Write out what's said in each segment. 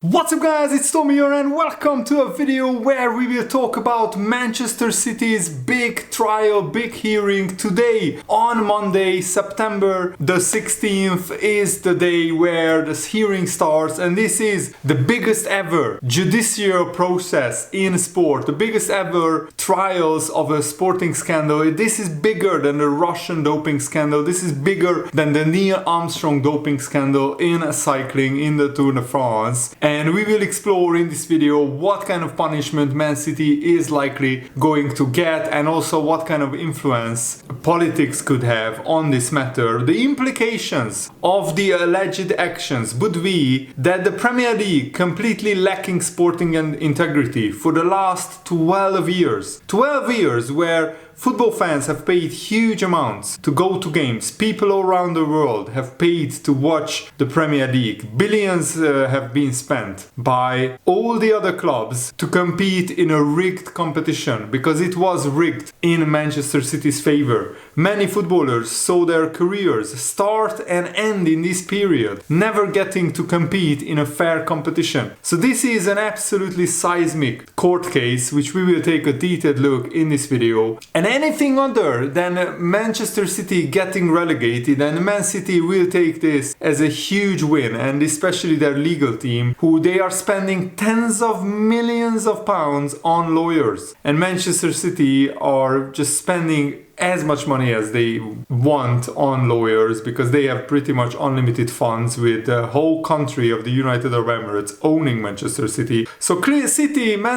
What's up guys, it's Tommy here and welcome to a video where we will talk about Manchester City's big trial, big hearing today. On Monday, September the 16th is the day where this hearing starts, and this is the biggest ever judicial process in sport, the biggest ever trials of a sporting scandal. This is bigger than the Russian doping scandal, this is bigger than the Neil Armstrong doping scandal in cycling in the Tour de France. And we will explore in this video what kind of punishment Man City is likely going to get, and also what kind of influence politics could have on this matter. The implications of the alleged actions would be that the Premier League, completely lacking sporting and integrity for the last 12 years, 12 years where football fans have paid huge amounts to go to games. People all around the world have paid to watch the Premier League. Billions have been spent by all the other clubs to compete in a rigged competition, because it was rigged in Manchester City's favor. Many footballers saw their careers start and end in this period, never getting to compete in a fair competition. So this is an absolutely seismic court case, which we will take a detailed look in this video. And anything other than Manchester City getting relegated, and Man City will take this as a huge win, and especially their legal team, who they are spending tens of millions of pounds on lawyers, and Manchester City are just spending as much money as they want on lawyers, because they have pretty much unlimited funds, with the whole country of the United Arab Emirates owning Manchester City. So Man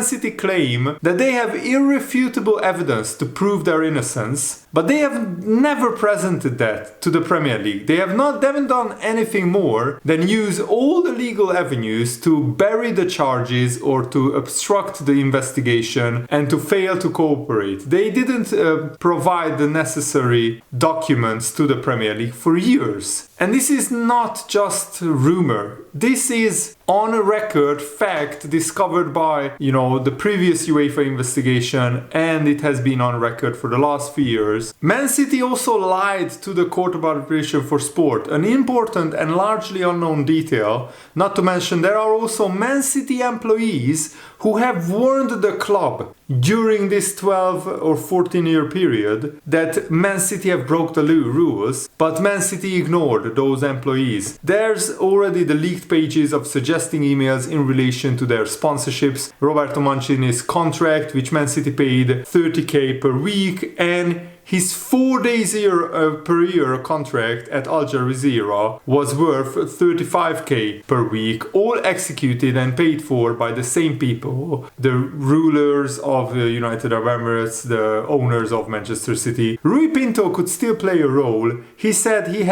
City claim that they have irrefutable evidence to prove their innocence, but they have never presented that to the Premier League. They haven't done anything more than use all the legal avenues to bury the charges or to obstruct the investigation and to fail to cooperate. They didn't provide the necessary documents to the Premier League for years. And this is not just rumor. This is on a record fact discovered by, the previous UEFA investigation, and it has been on record for the last few years. Man City also lied to the Court of Arbitration for Sport, an important and largely unknown detail. Not to mention, there are also Man City employees who have warned the club during this 12 or 14-year period that Man City have broke the rules, but Man City ignored those employees. There's already the leaked pages of suggesting emails in relation to their sponsorships, Roberto Mancini's contract, which Man City paid 30k per week, and his 4 days per year contract at Al Jazeera was worth 35k per week, all executed and paid for by the same people, the rulers of the United Arab Emirates, the owners of Manchester City. Rui Pinto could still play a role. He said he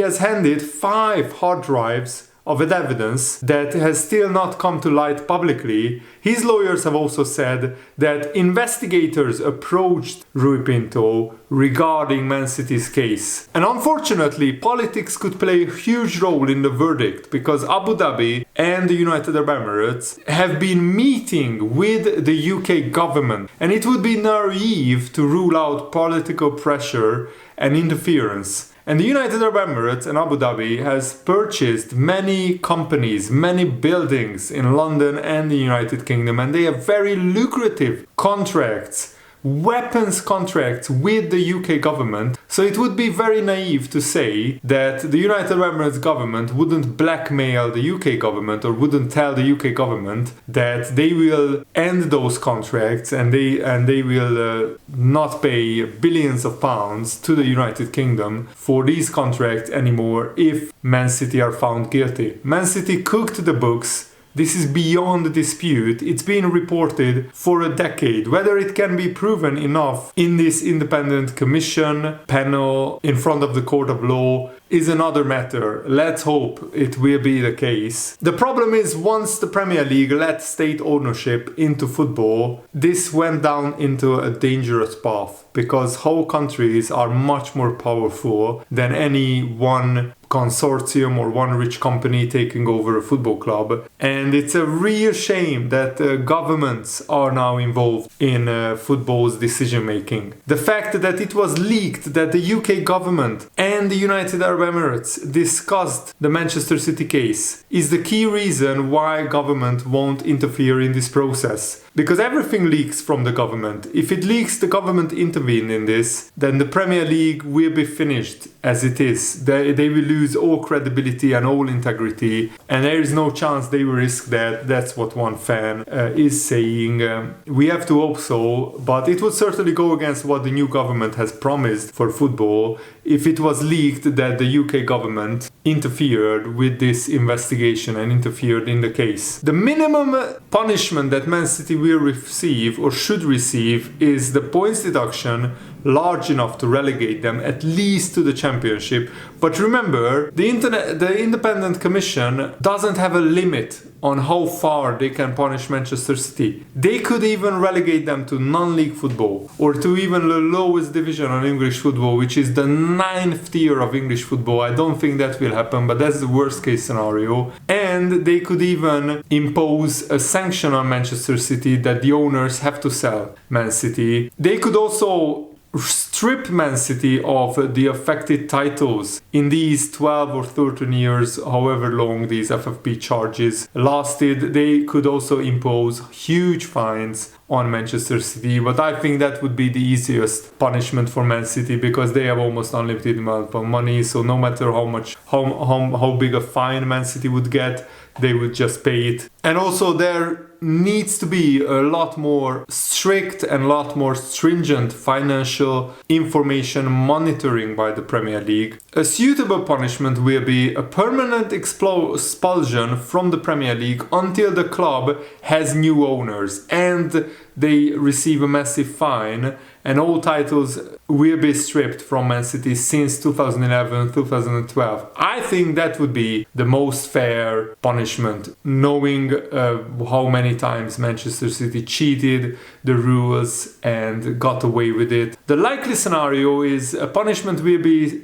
has handed 5 hard drives of evidence that has still not come to light publicly. His lawyers have also said that investigators approached Rui Pinto regarding Man City's case. And unfortunately, politics could play a huge role in the verdict, because Abu Dhabi and the United Arab Emirates have been meeting with the UK government, and it would be naive to rule out political pressure and interference. And the United Arab Emirates and Abu Dhabi has purchased many companies, many buildings in London and the United Kingdom, and they have very lucrative contracts, weapons contracts with the UK government. So it would be very naive to say that the United Arab Emirates government wouldn't blackmail the UK government, or wouldn't tell the UK government that they will end those contracts, and they will not pay billions of pounds to the United Kingdom for these contracts anymore if Man City are found guilty. Man City cooked the books. This is beyond dispute. It's been reported for a decade. Whether it can be proven enough in this independent commission panel in front of the court of law is another matter. Let's hope it will be the case. The problem is, once the Premier League let state ownership into football, this went down into a dangerous path, because whole countries are much more powerful than any one consortium or one rich company taking over a football club. And it's a real shame that governments are now involved in football's decision making. The fact that it was leaked that the UK government and the United Arab Emirates discussed the Manchester City case is the key reason why government won't interfere in this process. Because everything leaks from the government. If it leaks, the government intervene in this, then the Premier League will be finished as it is. They will lose all credibility and all integrity, and there is no chance they will risk that. That's what one fan is saying. We have to hope so, but it would certainly go against what the new government has promised for football if it was leaked that the UK government interfered with this investigation and interfered in the case. The minimum punishment that Man City will receive or should receive is the points deduction large enough to relegate them at least to the championship. But remember, the independent commission doesn't have a limit on how far they can punish Manchester City. They could even relegate them to non-league football or to even the lowest division of English football, which is the 9th tier of English football. I don't think that will happen, but that's the worst case scenario. And they could even impose a sanction on Manchester City that the owners have to sell Man City. They could also strip Man City of the affected titles in these 12 or 13 years, however long these FFP charges lasted. They could also impose huge fines on Manchester City, but I think that would be the easiest punishment for Man City because they have almost unlimited amount of money. So no matter how big a fine Man City would get, they would just pay it. And also there needs to be a lot more strict and a lot more stringent financial information monitoring by the Premier League. A suitable punishment will be a permanent expulsion from the Premier League until the club has new owners and they receive a massive fine, and all titles will be stripped from Man City since 2011-2012. I think that would be the most fair punishment, knowing how many times Manchester City cheated the rules and got away with it. The likely scenario is a punishment will be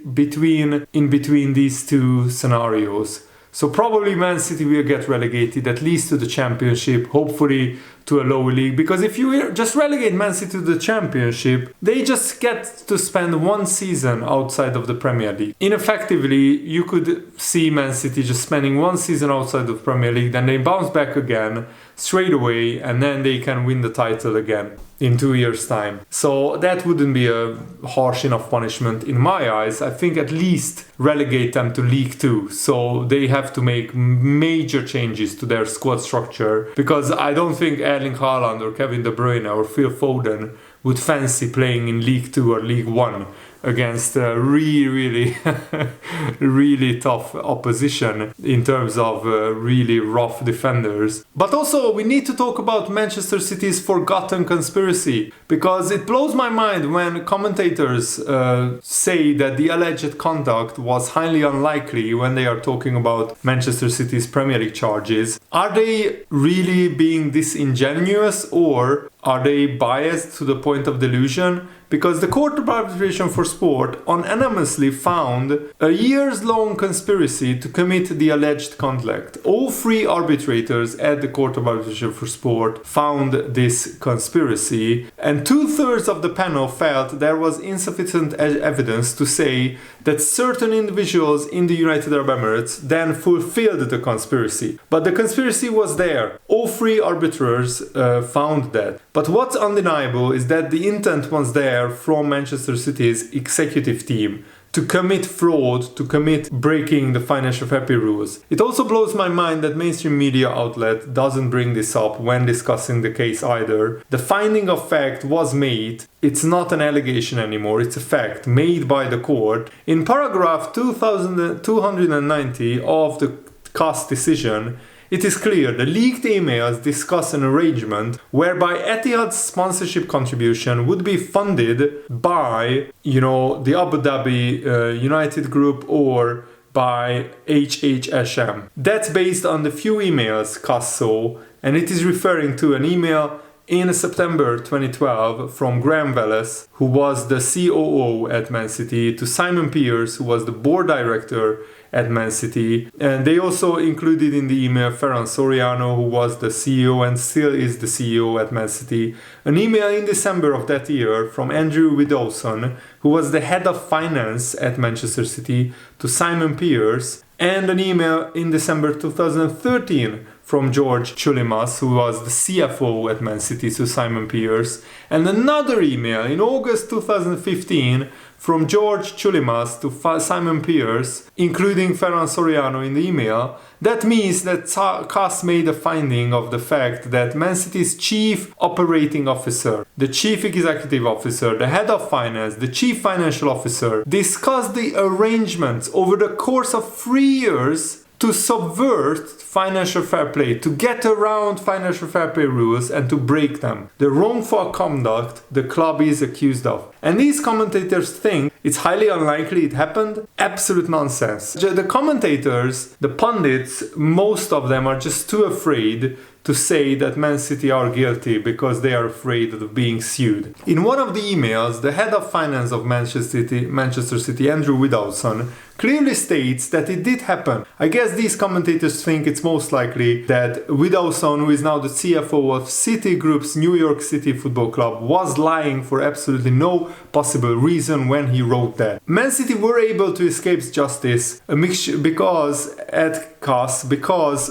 in between these two scenarios. So probably Man City will get relegated at least to the championship, hopefully to a lower league, because if you just relegate Man City to the championship, they just get to spend one season outside of the Premier League. Ineffectively, you could see Man City just spending one season outside of the Premier League, then they bounce back again straight away, and then they can win the title again in 2 years' time. So that wouldn't be a harsh enough punishment in my eyes. I think at least relegate them to League 2. So they have to make major changes to their squad structure, because I don't think Erling Haaland or Kevin De Bruyne or Phil Foden would fancy playing in League 2 or League 1 against really really tough opposition in terms of really rough defenders. But also we need to talk about Manchester City's forgotten conspiracy, because it blows my mind when commentators say that the alleged conduct was highly unlikely when they are talking about Manchester City's Premier League charges. Are they really being disingenuous, or are they biased to the point of delusion? Because the Court of Arbitration for Sport unanimously found a years-long conspiracy to commit the alleged conflict. All three arbitrators at the Court of Arbitration for Sport found this conspiracy, and 2/3 of the panel felt there was insufficient evidence to say that certain individuals in the United Arab Emirates then fulfilled the conspiracy. But the conspiracy was there. All three arbiters found that. But what's undeniable is that the intent was there from Manchester City's executive team to commit fraud, to commit breaking the financial fair play rules. It also blows my mind that mainstream media outlet doesn't bring this up when discussing the case either. The finding of fact was made. It's not an allegation anymore, it's a fact made by the court. In paragraph 2290 of the CAS decision, it is clear the leaked emails discuss an arrangement whereby Etihad's sponsorship contribution would be funded by, the Abu Dhabi United Group or by HHSM. That's based on the few emails CAS saw, and it is referring to an email in September 2012 from Graham Welles, who was the COO at Man City, to Simon Pearce, who was the board director at Man City. And they also included in the email Ferran Soriano, who was the CEO and still is the CEO at Man City. An email in December of that year from Andrew Widdowson, who was the head of finance at Manchester City, to Simon Pearce. And an email in December 2013 from George Chulimas, who was the CFO at Man City, to Simon Pearce. And another email in August 2015 from George Chulimas to Simon Pearce, including Ferran Soriano in the email. That means that CAS made a finding of the fact that Man City's chief operating officer, the chief executive officer, the head of finance, the chief financial officer discussed the arrangements over the course of 3 years to subvert financial fair play, to get around financial fair play rules and to break them. The wrongful conduct the club is accused of. And these commentators think it's highly unlikely it happened. Absolute nonsense. The commentators, the pundits, most of them are just too afraid to say that Man City are guilty because they are afraid of being sued. In one of the emails, the head of finance of Manchester City, Andrew Widdowson, clearly states that it did happen. I guess these commentators think it's most likely that Widdowson, who is now the CFO of Citigroup's New York City Football Club, was lying for absolutely no possible reason when he wrote that. Man City were able to escape justice because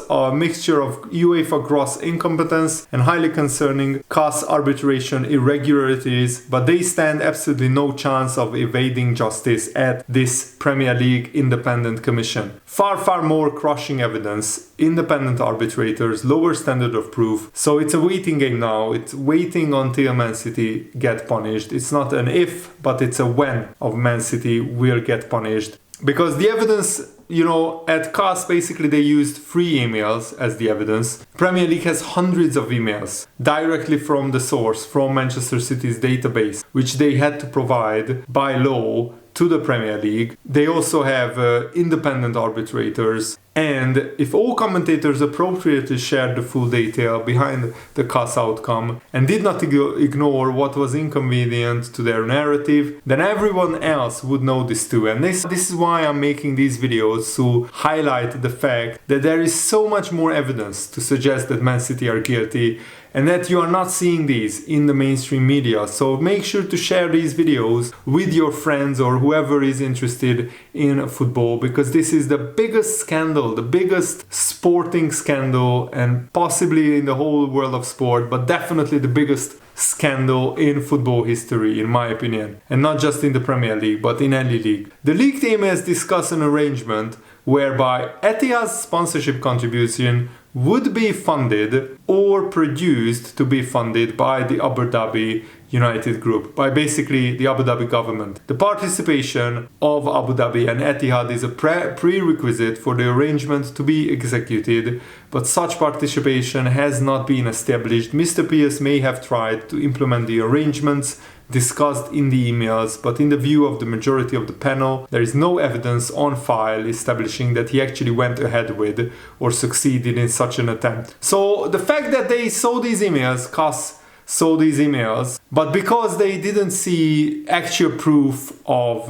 a mixture of UEFA gross incompetence and highly concerning CAS arbitration irregularities, but they stand absolutely no chance of evading justice at this Premier League independent commission. Far more crushing evidence, independent arbitrators, lower standard of proof. So it's a waiting game now. It's waiting until Man City get punished. It's not an if, but it's a when of Man City will get punished. Because the evidence, at CAS basically they used 3 emails as the evidence. Premier League has hundreds of emails directly from the source, from Manchester City's database, which they had to provide by law to the Premier League. They also have independent arbitrators, and if all commentators appropriately shared the full detail behind the CAS outcome and did not ignore what was inconvenient to their narrative, then everyone else would know this too. And this is why I'm making these videos, to highlight the fact that there is so much more evidence to suggest that Man City are guilty, and that you are not seeing these in the mainstream media. So make sure to share these videos with your friends or whoever is interested in football, because this is the biggest scandal, the biggest sporting scandal, and possibly in the whole world of sport, but definitely the biggest scandal in football history, in my opinion. And not just in the Premier League, but in any league. The leaked emails discuss an arrangement whereby Etihad's sponsorship contribution would be funded or produced to be funded by the Abu Dhabi United Group, by basically the Abu Dhabi government. The participation of Abu Dhabi and Etihad is a prerequisite for the arrangement to be executed, but such participation has not been established. Mr. Pearce may have tried to implement the arrangements discussed in the emails, but in the view of the majority of the panel, there is no evidence on file establishing that he actually went ahead with or succeeded in such an attempt. So the fact that they saw these emails, CAS saw these emails, but because they didn't see actual proof of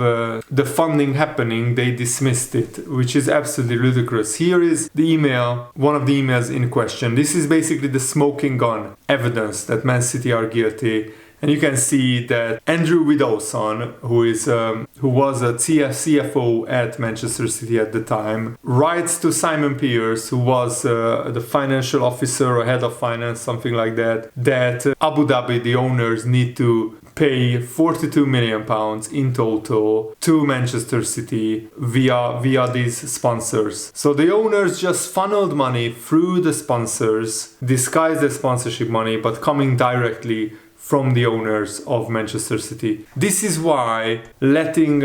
the funding happening, they dismissed it, which is absolutely ludicrous. Here is the email, one of the emails in question. This is basically the smoking gun evidence that Man City are guilty. And you can see that Andrew Widdowson, who was a CFO at Manchester City at the time, writes to Simon Pearce, who was the financial officer or head of finance, something like that, that Abu Dhabi, the owners, need to pay £42 million in total to Manchester City via these sponsors. So the owners just funneled money through the sponsors, disguised the sponsorship money, but coming directly from the owners of Manchester City. This is why letting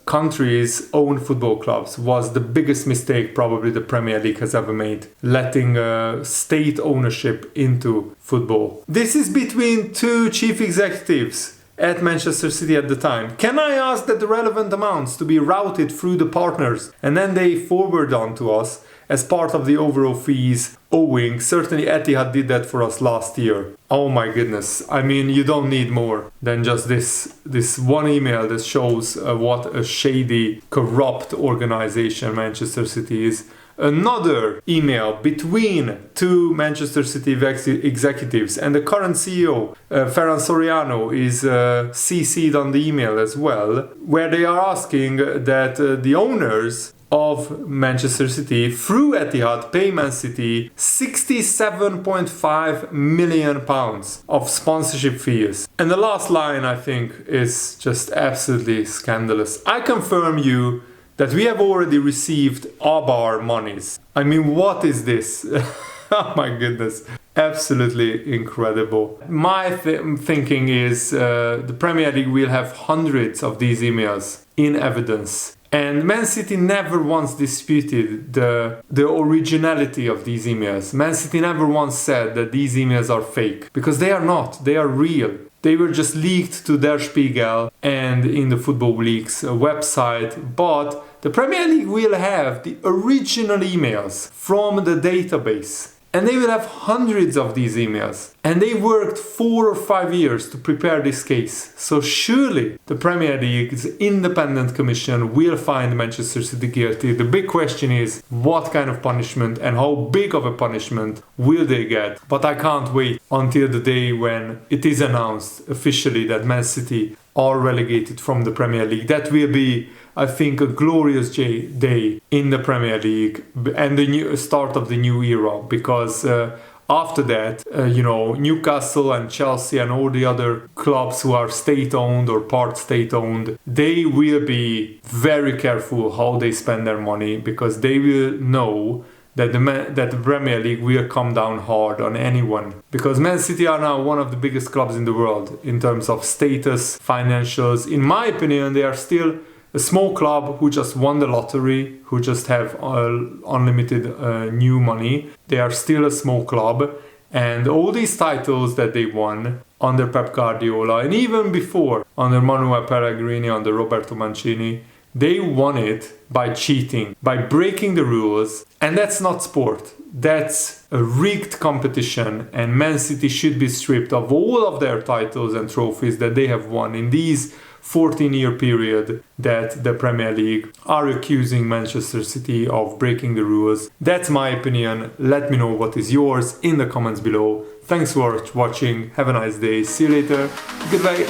countries own football clubs was the biggest mistake probably the Premier League has ever made. Letting state ownership into football. This is between 2 chief executives at Manchester City at the time. Can I ask that the relevant amounts to be routed through the partners and then they forward on to us, as part of the overall fees owing. Certainly Etihad did that for us last year. Oh my goodness. I mean, you don't need more than just this one email that shows what a shady, corrupt organization Manchester City is. Another email between two Manchester City executives, and the current CEO, Ferran Soriano, is CC'd on the email as well, where they are asking that the owners of Manchester City through Etihad pay Man City £67.5 million of sponsorship fees. And the last line, I think, is just absolutely scandalous. I confirm you that we have already received our monies. I mean, what is this? Oh my goodness. Absolutely incredible. My thinking is the Premier League will have hundreds of these emails in evidence. And Man City never once disputed the originality of these emails. Man City never once said that these emails are fake, because they are not. They are real. They were just leaked to Der Spiegel and in the Football League's website, but the Premier League will have the original emails from the database. And they will have hundreds of these emails. And they worked 4 or 5 years to prepare this case. So surely the Premier League's independent commission will find Manchester City guilty. The big question is, what kind of punishment and how big of a punishment will they get? But I can't wait until the day when it is announced officially that Man City are relegated from the Premier League. That will be, I think, a glorious day in the Premier League and the new start of the new era, because after that, Newcastle and Chelsea and all the other clubs who are state-owned or part state-owned, they will be very careful how they spend their money, because they will know that the Premier League will come down hard on anyone. Because Man City are now one of the biggest clubs in the world in terms of status, financials. In my opinion, they are still a small club who just won the lottery, who just have unlimited new money. They are still a small club, and all these titles that they won under Pep Guardiola and even before under Manuel Pellegrini, under Roberto Mancini, they won it by cheating, by breaking the rules, and that's not sport. That's a rigged competition, and Man City should be stripped of all of their titles and trophies that they have won in these 14-year period that the Premier League are accusing Manchester City of breaking the rules. That's my opinion. Let me know what is yours in the comments below. Thanks for watching. Have a nice day. See you later. Goodbye.